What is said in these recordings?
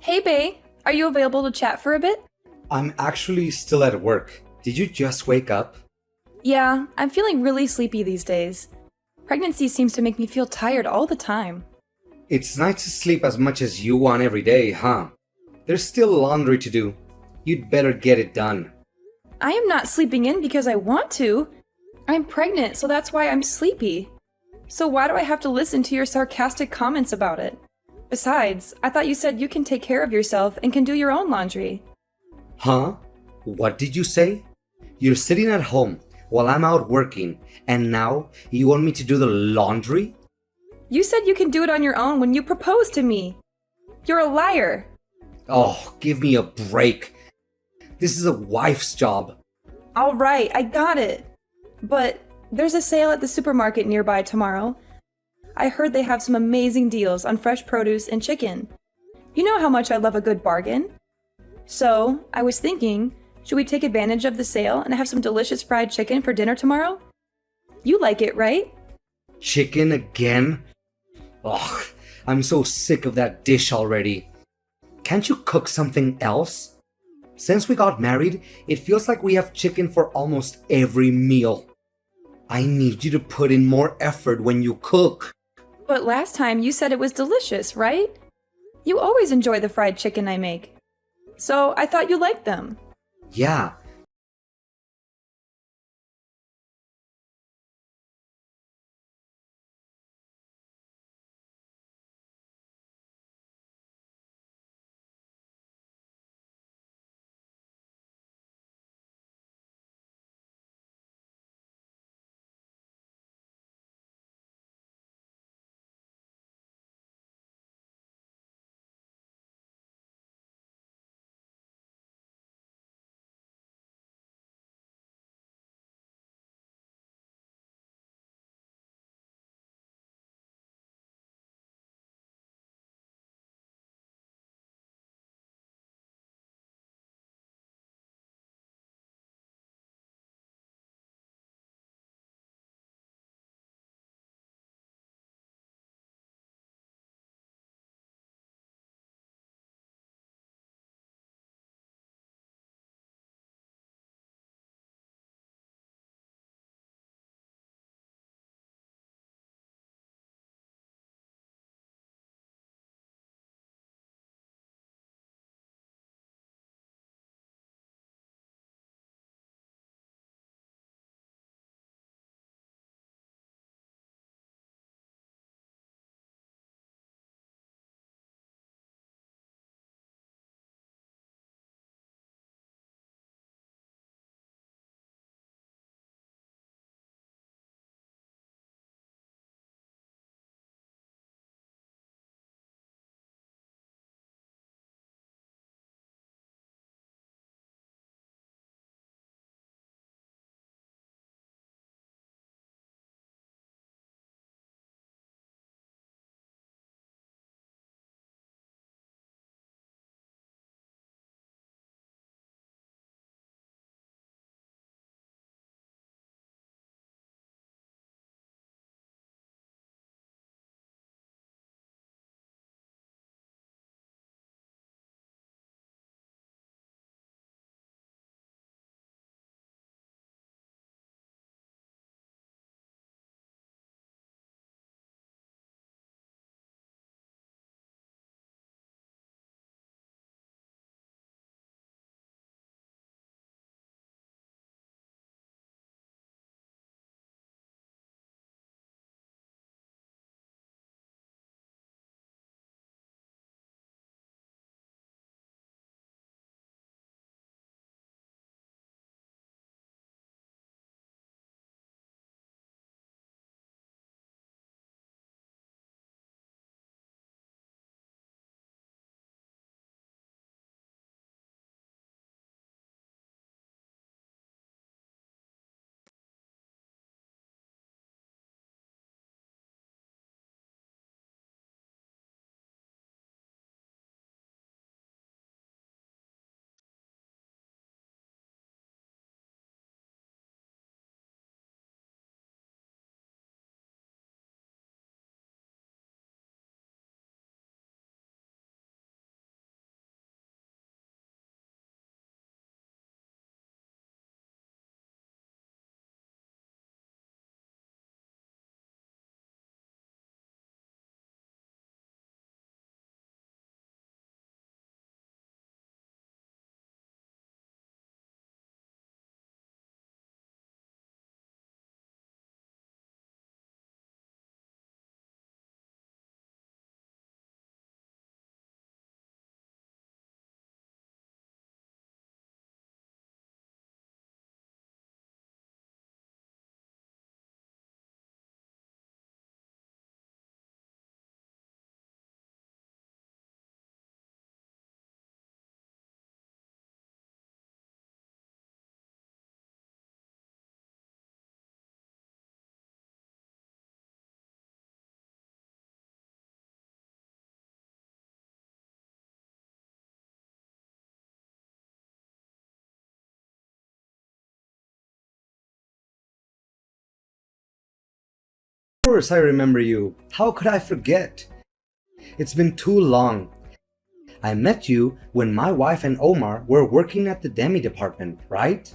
Hey, Bay, are you available to chat for a bit? I'm actually still at work. Did you just wake up? Yeah, I'm feeling really sleepy these days. Pregnancy seems to make me feel tired all the time. It's nice to sleep as much as you want every day, huh? There's still laundry to do. You'd better get it done. I am not sleeping in because I want to. I'm pregnant, so that's why I'm sleepy. So why do I have to listen to your sarcastic comments about it? Besides, I thought you said you can take care of yourself and can do your own laundry. Huh? What did you say? You're sitting at home while I'm out working, and now you want me to do the laundry? You said you can do it on your own when you proposed to me. You're a liar. Oh, give me a break. This is a wife's job. All right, I got it. But there's a sale at the supermarket nearby tomorrow. I heard they have some amazing deals on fresh produce and chicken. You know how much I love a good bargain. So, I was thinking, should we take advantage of the sale and have some delicious fried chicken for dinner tomorrow? You like it, right? Chicken again? Ugh, I'm so sick of that dish already. Can't you cook something else? Since we got married, it feels like we have chicken for almost every meal. I need you to put in more effort when you cook. But last time you said it was delicious, right? You always enjoy the fried chicken I make. So I thought you liked them. Yeah, course I remember you. How could I forget? It's been too long. I met you when my wife and Omar were working at the demi department, right?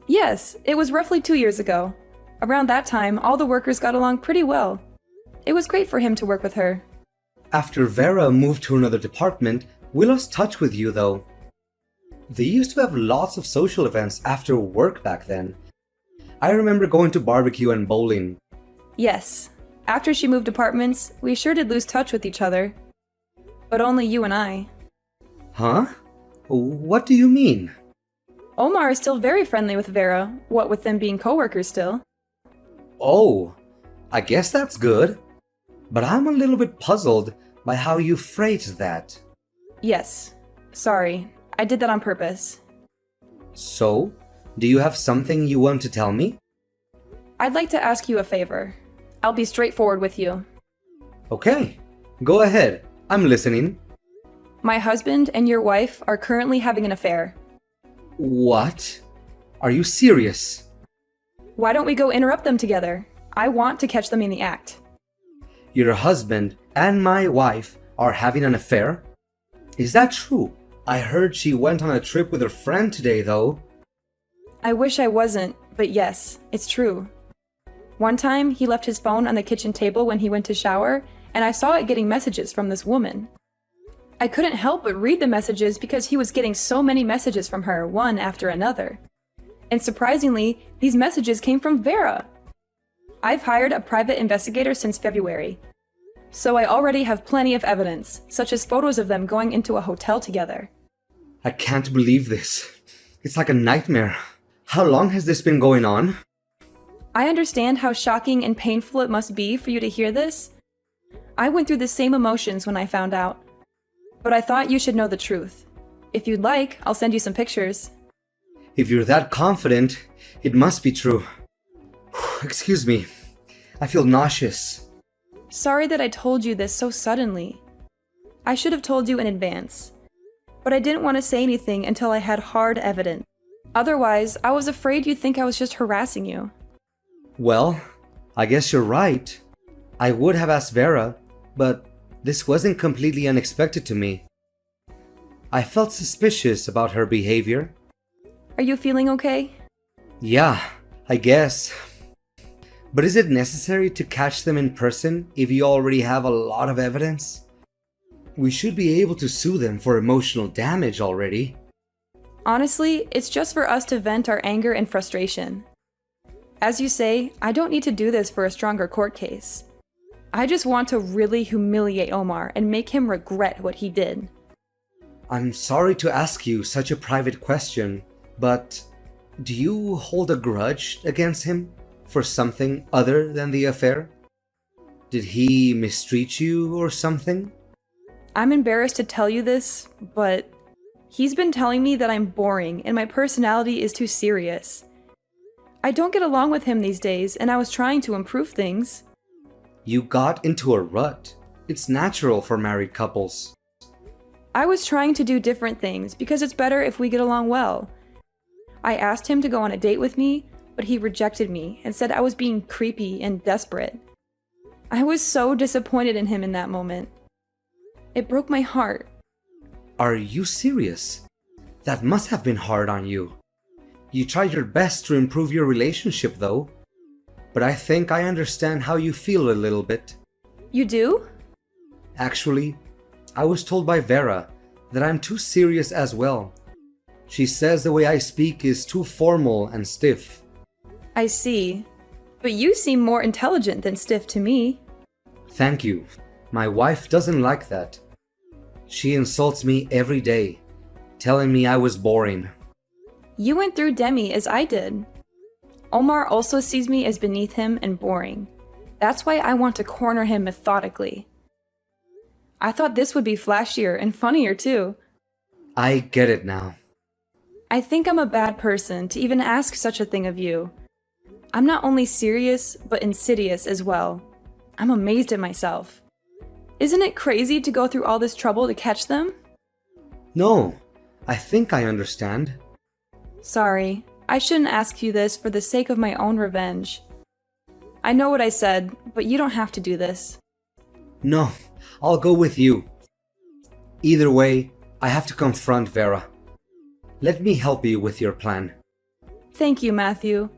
Yes, it was roughly 2 years ago. Around that time, all the workers got along pretty well. It was great for him to work with her. After Vera moved to another department, we lost touch with you though. They used to have lots of social events after work back then. I remember going to barbecue and bowling. Yes, after she moved apartments, we sure did lose touch with each other. But only you and I. Huh? What do you mean? Omar is still very friendly with Vera, what with them being coworkers still. Oh, I guess that's good. But I'm a little bit puzzled by how you phrased that. Yes, sorry, I did that on purpose. So, do you have something you want to tell me? I'd like to ask you a favor. I'll be straightforward with you. Okay, go ahead. I'm listening. My husband and your wife are currently having an affair. What? Are you serious? Why don't we go interrupt them together? I want to catch them in the act. Your husband and my wife are having an affair? Is that true? I heard she went on a trip with her friend today, though. I wish I wasn't, but yes, it's true. One time, he left his phone on the kitchen table when he went to shower, and I saw it getting messages from this woman. I couldn't help but read the messages because he was getting so many messages from her, one after another. And surprisingly, these messages came from Vera. I've hired a private investigator since February. So I already have plenty of evidence, such as photos of them going into a hotel together. I can't believe this. It's like a nightmare. How long has this been going on? I understand how shocking and painful it must be for you to hear this. I went through the same emotions when I found out. But I thought you should know the truth. If you'd like, I'll send you some pictures. If you're that confident, it must be true. Excuse me. I feel nauseous. Sorry that I told you this so suddenly. I should have told you in advance. But I didn't want to say anything until I had hard evidence. Otherwise, I was afraid you'd think I was just harassing you. Well, I guess you're right. I would have asked Vera, but this wasn't completely unexpected to me. I felt suspicious about her behavior. Are you feeling okay? Yeah, I guess. But is it necessary to catch them in person if you already have a lot of evidence? We should be able to sue them for emotional damage already. Honestly, it's just for us to vent our anger and frustration. As you say, I don't need to do this for a stronger court case. I just want to really humiliate Omar and make him regret what he did. I'm sorry to ask you such a private question, but do you hold a grudge against him for something other than the affair? Did he mistreat you or something? I'm embarrassed to tell you this, but he's been telling me that I'm boring and my personality is too serious. I don't get along with him these days, and I was trying to improve things. You got into a rut. It's natural for married couples. I was trying to do different things because it's better if we get along well. I asked him to go on a date with me, but he rejected me and said I was being creepy and desperate. I was so disappointed in him in that moment. It broke my heart. Are you serious? That must have been hard on you. You tried your best to improve your relationship, though. But I think I understand how you feel a little bit. You do? Actually, I was told by Vera that I'm too serious as well. She says the way I speak is too formal and stiff. I see. But you seem more intelligent than stiff to me. Thank you. My wife doesn't like that. She insults me every day, telling me I was boring. You went through Demi as I did. Omar also sees me as beneath him and boring. That's why I want to corner him methodically. I thought this would be flashier and funnier too. I get it now. I think I'm a bad person to even ask such a thing of you. I'm not only serious, but insidious as well. I'm amazed at myself. Isn't it crazy to go through all this trouble to catch them? No, I think I understand. Sorry, I shouldn't ask you this for the sake of my own revenge. I know what I said, but you don't have to do this. No, I'll go with you. Either way, I have to confront Vera. Let me help you with your plan. Thank you, Matthew.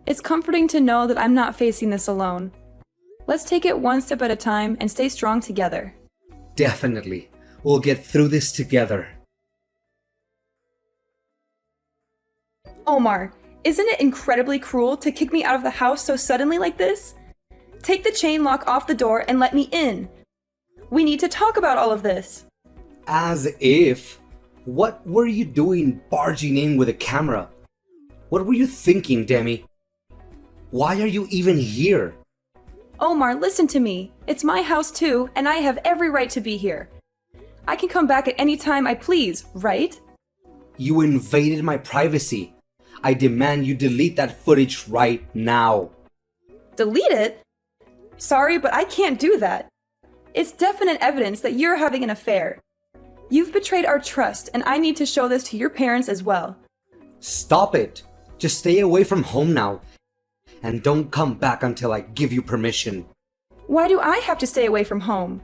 It's comforting to know that I'm not facing this alone. Let's take it one step at a time and stay strong together. Definitely. We'll get through this together. Omar, isn't it incredibly cruel to kick me out of the house so suddenly like this? Take the chain lock off the door and let me in. We need to talk about all of this. As if. What were you doing barging in with a camera? What were you thinking, Demi? Why are you even here? Omar, listen to me. It's my house too, and I have every right to be here. I can come back at any time I please, right? You invaded my privacy. I demand you delete that footage right now. Delete it? Sorry, but I can't do that. It's definite evidence that you're having an affair. You've betrayed our trust, and I need to show this to your parents as well. Stop it. Just stay away from home now. And don't come back until I give you permission. Why do I have to stay away from home?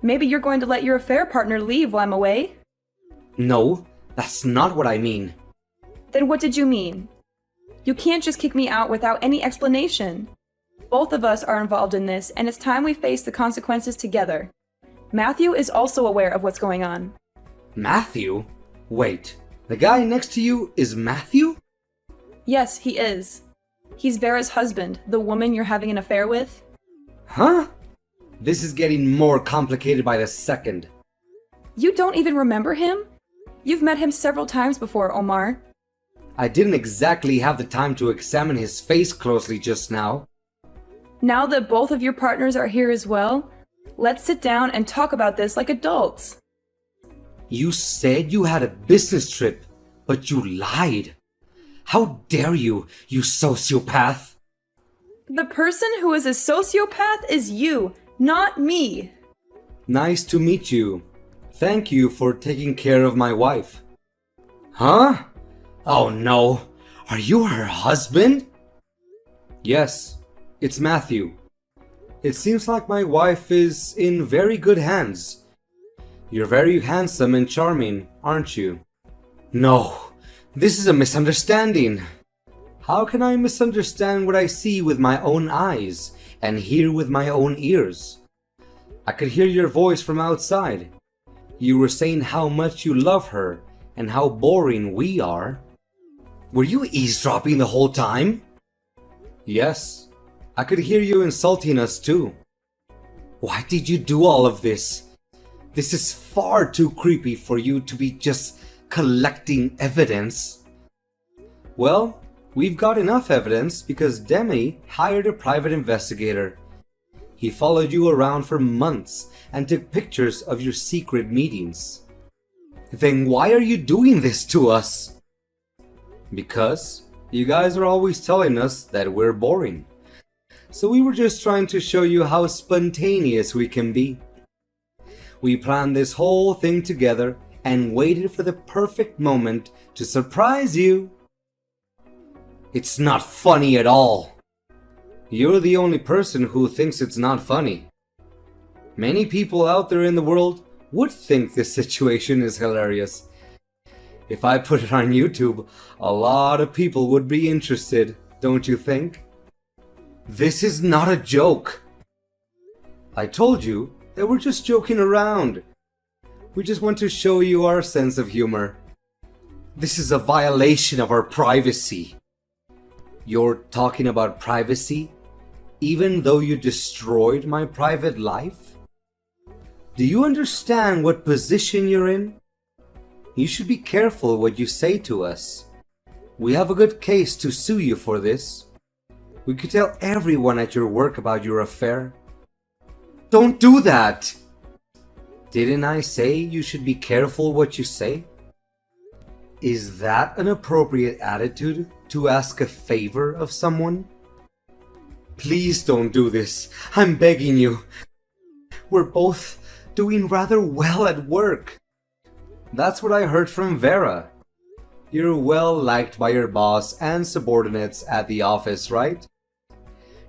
Maybe you're going to let your affair partner leave while I'm away? No, that's not what I mean. Then what did you mean? You can't just kick me out without any explanation. Both of us are involved in this, and it's time we face the consequences together. Matthew is also aware of what's going on. Matthew? Wait, the guy next to you is Matthew? Yes, he is. He's Vera's husband, the woman you're having an affair with. Huh? This is getting more complicated by the second. You don't even remember him? You've met him several times before, Omar. I didn't exactly have the time to examine his face closely just now. Now that both of your partners are here as well, let's sit down and talk about this like adults. You said you had a business trip, but you lied. How dare you, you sociopath? The person who is a sociopath is you, not me. Nice to meet you. Thank you for taking care of my wife. Huh? Oh no. Are you her husband? Yes, it's Matthew. It seems like my wife is in very good hands. You're very handsome and charming, aren't you? No, this is a misunderstanding. How can I misunderstand what I see with my own eyes and hear with my own ears? I could hear your voice from outside. You were saying how much you love her and how boring we are. Were you eavesdropping the whole time? Yes, I could hear you insulting us too. Why did you do all of this? This is far too creepy for you to be just collecting evidence. Well, we've got enough evidence because Demi hired a private investigator. He followed you around for months and took pictures of your secret meetings. Then why are you doing this to us? Because you guys are always telling us that we're boring. So we were just trying to show you how spontaneous we can be. We planned this whole thing together and waited for the perfect moment to surprise you. It's not funny at all. You're the only person who thinks it's not funny. Many people out there in the world would think this situation is hilarious. If I put it on YouTube, a lot of people would be interested, don't you think? This is not a joke. I told you that we're just joking around. We just want to show you our sense of humor. This is a violation of our privacy. You're talking about privacy, even though you destroyed my private life? Do you understand what position you're in? You should be careful what you say to us. We have a good case to sue you for this. We could tell everyone at your work about your affair. Don't do that! Didn't I say you should be careful what you say? Is that an appropriate attitude to ask a favor of someone? Please don't do this. I'm begging you. We're both doing rather well at work. That's what I heard from Vera. You're well liked by your boss and subordinates at the office, right?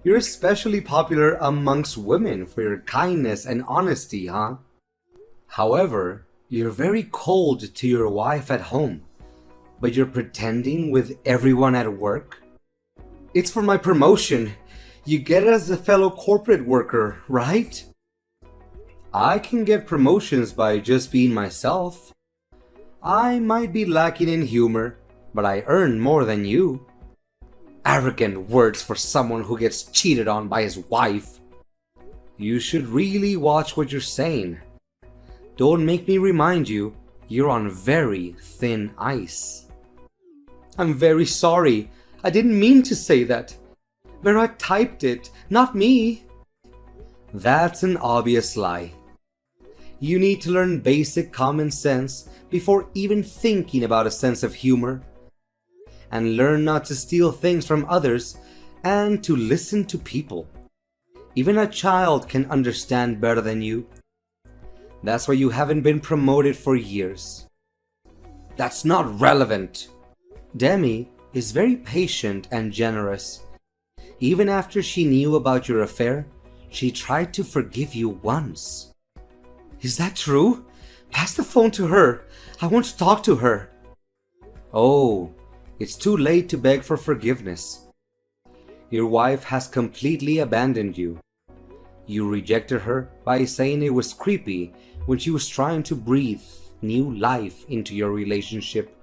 You're especially popular amongst women for your kindness and honesty, huh? However, you're very cold to your wife at home, but you're pretending with everyone at work? It's for my promotion. You get it as a fellow corporate worker, right? I can get promotions by just being myself. I might be lacking in humor, but I earn more than you. Arrogant words for someone who gets cheated on by his wife. You should really watch what you're saying. Don't make me remind you, you're on very thin ice. I'm very sorry. I didn't mean to say that. Vera typed it, not me. That's an obvious lie. You need to learn basic common sense before even thinking about a sense of humor. And learn not to steal things from others and to listen to people. Even a child can understand better than you. That's why you haven't been promoted for years. That's not relevant. Demi is very patient and generous. Even after she knew about your affair, she tried to forgive you once. Is that true? Pass the phone to her. I want to talk to her. Oh, it's too late to beg for forgiveness. Your wife has completely abandoned you. You rejected her by saying it was creepy when she was trying to breathe new life into your relationship.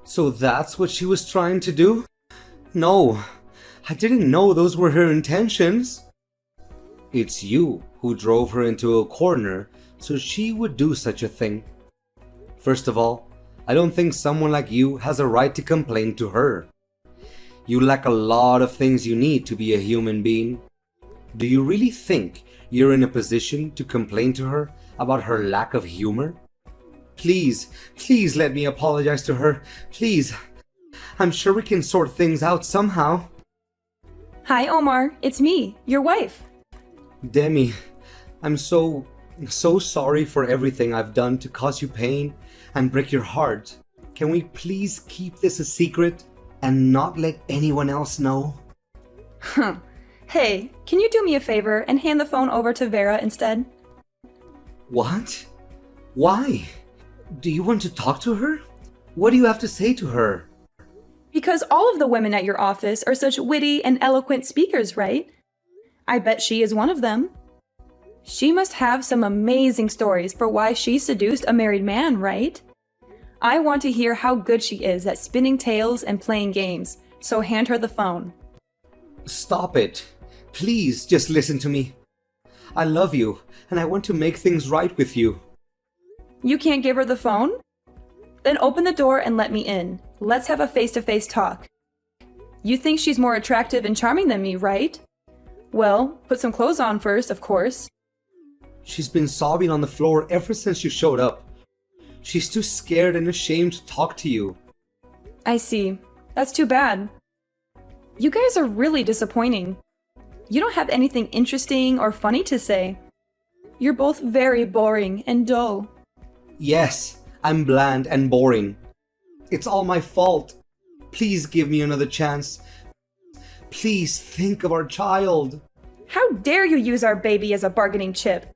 So that's what she was trying to do? No, I didn't know those were her intentions. It's you who drove her into a corner so she would do such a thing. First of all, I don't think someone like you has a right to complain to her. You lack a lot of things you need to be a human being. Do you really think you're in a position to complain to her about her lack of humor? Please, please let me apologize to her. Please. I'm sure we can sort things out somehow. Hi, Omar. It's me, your wife. Demi, I'm so sorry for everything I've done to cause you pain and break your heart. Can we please keep this a secret and not let anyone else know? Huh. Hey, can you do me a favor and hand the phone over to Vera instead? What? Why? Do you want to talk to her? What do you have to say to her? Because all of the women at your office are such witty and eloquent speakers, right? I bet she is one of them. She must have some amazing stories for why she seduced a married man, right? I want to hear how good she is at spinning tales and playing games, so hand her the phone. Stop it. Please, just listen to me. I love you, and I want to make things right with you. You can't give her the phone? Then open the door and let me in. Let's have a face-to-face talk. You think she's more attractive and charming than me, right? Well, put some clothes on first, of course. She's been sobbing on the floor ever since you showed up. She's too scared and ashamed to talk to you. I see. That's too bad. You guys are really disappointing. You don't have anything interesting or funny to say. You're both very boring and dull. Yes, I'm bland and boring. It's all my fault. Please give me another chance. Please think of our child. How dare you use our baby as a bargaining chip?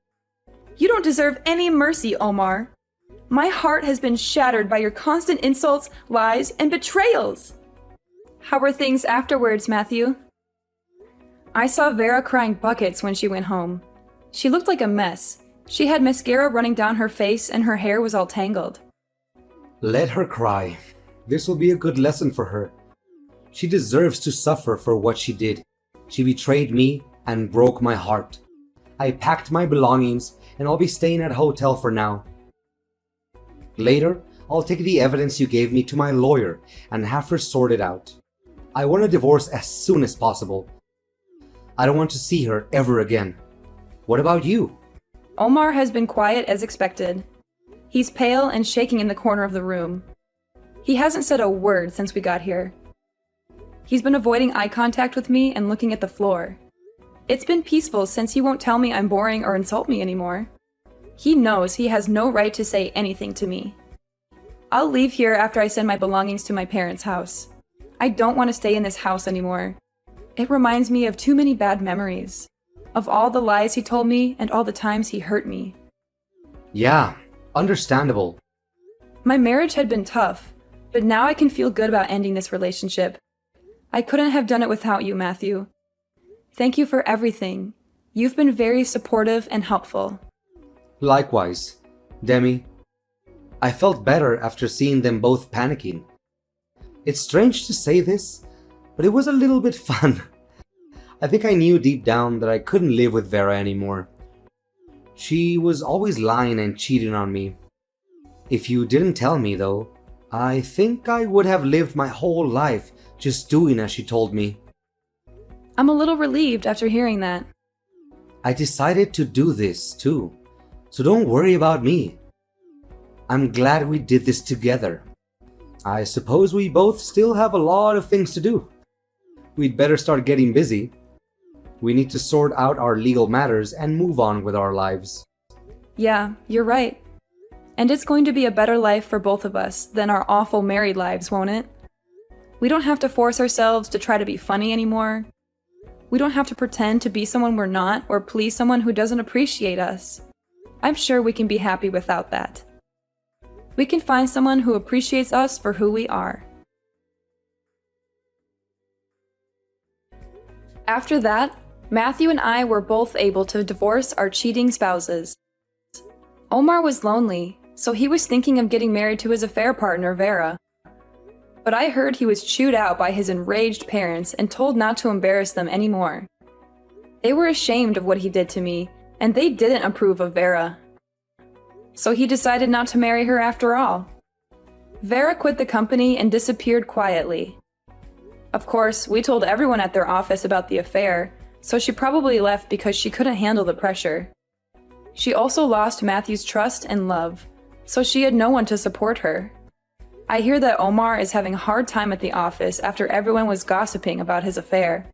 You don't deserve any mercy, Omar. My heart has been shattered by your constant insults, lies, and betrayals. How were things afterwards, Matthew? I saw Vera crying buckets when she went home. She looked like a mess. She had mascara running down her face and her hair was all tangled. Let her cry. This will be a good lesson for her. She deserves to suffer for what she did. She betrayed me and broke my heart. I packed my belongings and I'll be staying at a hotel for now. Later, I'll take the evidence you gave me to my lawyer and have her sorted out. I want a divorce as soon as possible. I don't want to see her ever again. What about you? Omar has been quiet as expected. He's pale and shaking in the corner of the room. He hasn't said a word since we got here. He's been avoiding eye contact with me and looking at the floor. It's been peaceful since he won't tell me I'm boring or insult me anymore. He knows he has no right to say anything to me. I'll leave here after I send my belongings to my parents' house. I don't want to stay in this house anymore. It reminds me of too many bad memories, of all the lies he told me and all the times he hurt me. Yeah, understandable. My marriage had been tough, but now I can feel good about ending this relationship. I couldn't have done it without you, Matthew. Thank you for everything. You've been very supportive and helpful. Likewise, Demi. I felt better after seeing them both panicking. It's strange to say this, but it was a little bit fun. I think I knew deep down that I couldn't live with Vera anymore. She was always lying and cheating on me. If you didn't tell me, though, I think I would have lived my whole life just doing as she told me. I'm a little relieved after hearing that. I decided to do this too, so don't worry about me. I'm glad we did this together. I suppose we both still have a lot of things to do. We'd better start getting busy. We need to sort out our legal matters and move on with our lives. Yeah, you're right. And it's going to be a better life for both of us than our awful married lives, won't it? We don't have to force ourselves to try to be funny anymore. We don't have to pretend to be someone we're not or please someone who doesn't appreciate us. I'm sure we can be happy without that. We can find someone who appreciates us for who we are. After that, Matthew and I were both able to divorce our cheating spouses. Omar was lonely, so he was thinking of getting married to his affair partner, Vera. But I heard he was chewed out by his enraged parents and told not to embarrass them anymore. They were ashamed of what he did to me, and they didn't approve of Vera. So he decided not to marry her after all. Vera quit the company and disappeared quietly. Of course, we told everyone at their office about the affair, so she probably left because she couldn't handle the pressure. She also lost Matthew's trust and love, so she had no one to support her. I hear that Omar is having a hard time at the office after everyone was gossiping about his affair.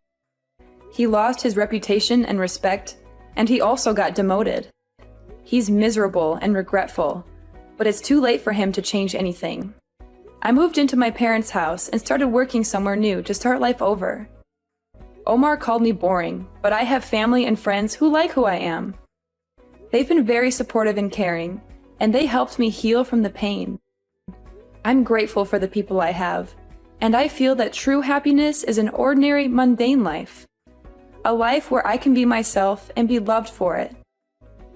He lost his reputation and respect, and he also got demoted. He's miserable and regretful, but it's too late for him to change anything. I moved into my parents' house and started working somewhere new to start life over. Omar called me boring, but I have family and friends who like who I am. They've been very supportive and caring, and they helped me heal from the pain. I'm grateful for the people I have, and I feel that true happiness is an ordinary, mundane life. A life where I can be myself and be loved for it.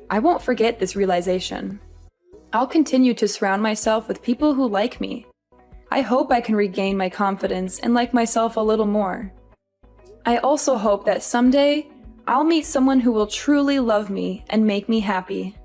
I won't forget this realization. I'll continue to surround myself with people who like me. I hope I can regain my confidence and like myself a little more. I also hope that someday, I'll meet someone who will truly love me and make me happy.